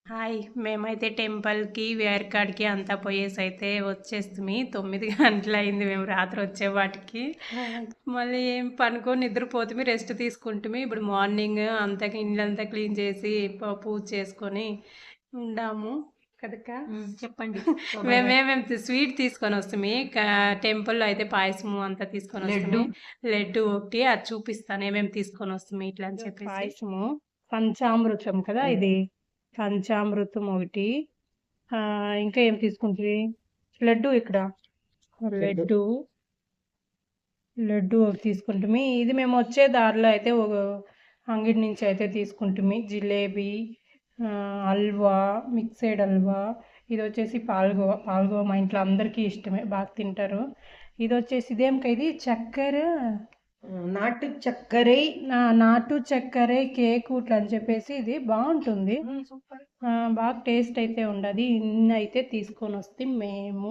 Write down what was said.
Hi! మేమైతే టెంపుల్‌కి, వేర్‌కాడికి అంతా పోయేసైతే వచ్చేస్తిమి. 9 గంటలయింది మేము రాత్రి వచ్చేపాటికి. మళ్ళీ ఏం పనుకొని నిద్రపోతిమి, రెస్ట్ తీసుకుంటిమి. ఇప్పుడు మార్నింగ్ అంతా ఇల్లంతా క్లీన్ చేసి పూజ చేసుకొని ఉండాము కదక్క. చెప్పండి. మేమేమేం స్వీట్ తీసుకొని వస్తిమి. టెంపుల్‌లో అయితే పాయసము అంతా తీసుకొని వస్తిమి. లడ్డు ఒకటి అది చూపిస్తాను ఏమేమి తీసుకొని వస్తిమి ఇట్లా అని చెప్పేసి. పాయసము పంచామృతం కదా ఇది. పంచామృతం ఒకటి. ఇంకా ఏం తీసుకుంటివి? లడ్డు ఇక్కడ. లడ్డు లడ్డు ఒకటి తీసుకుంటిమి. ఇది మేము వచ్చే దారిలో అయితే ఒక అంగడి నుంచి అయితే తీసుకుంటిమి. జిలేబీ, హల్వా, మిక్సెడ్ హల్వా. ఇది వచ్చేసి పాల్గోవా. పాల్గోవా మా ఇంట్లో అందరికీ ఇష్టమే, బాగా తింటారు. ఇది వచ్చేసి ఇదేంకా ఇది చక్కెర, నాటు చక్కెర, నాటు చక్కెర కేక్ ఇట్లా అని చెప్పేసి ఇది బాగుంటుంది. బాగా టేస్ట్ అయితే ఉండదు. ఇన్ని అయితే తీసుకొని వస్తే మేము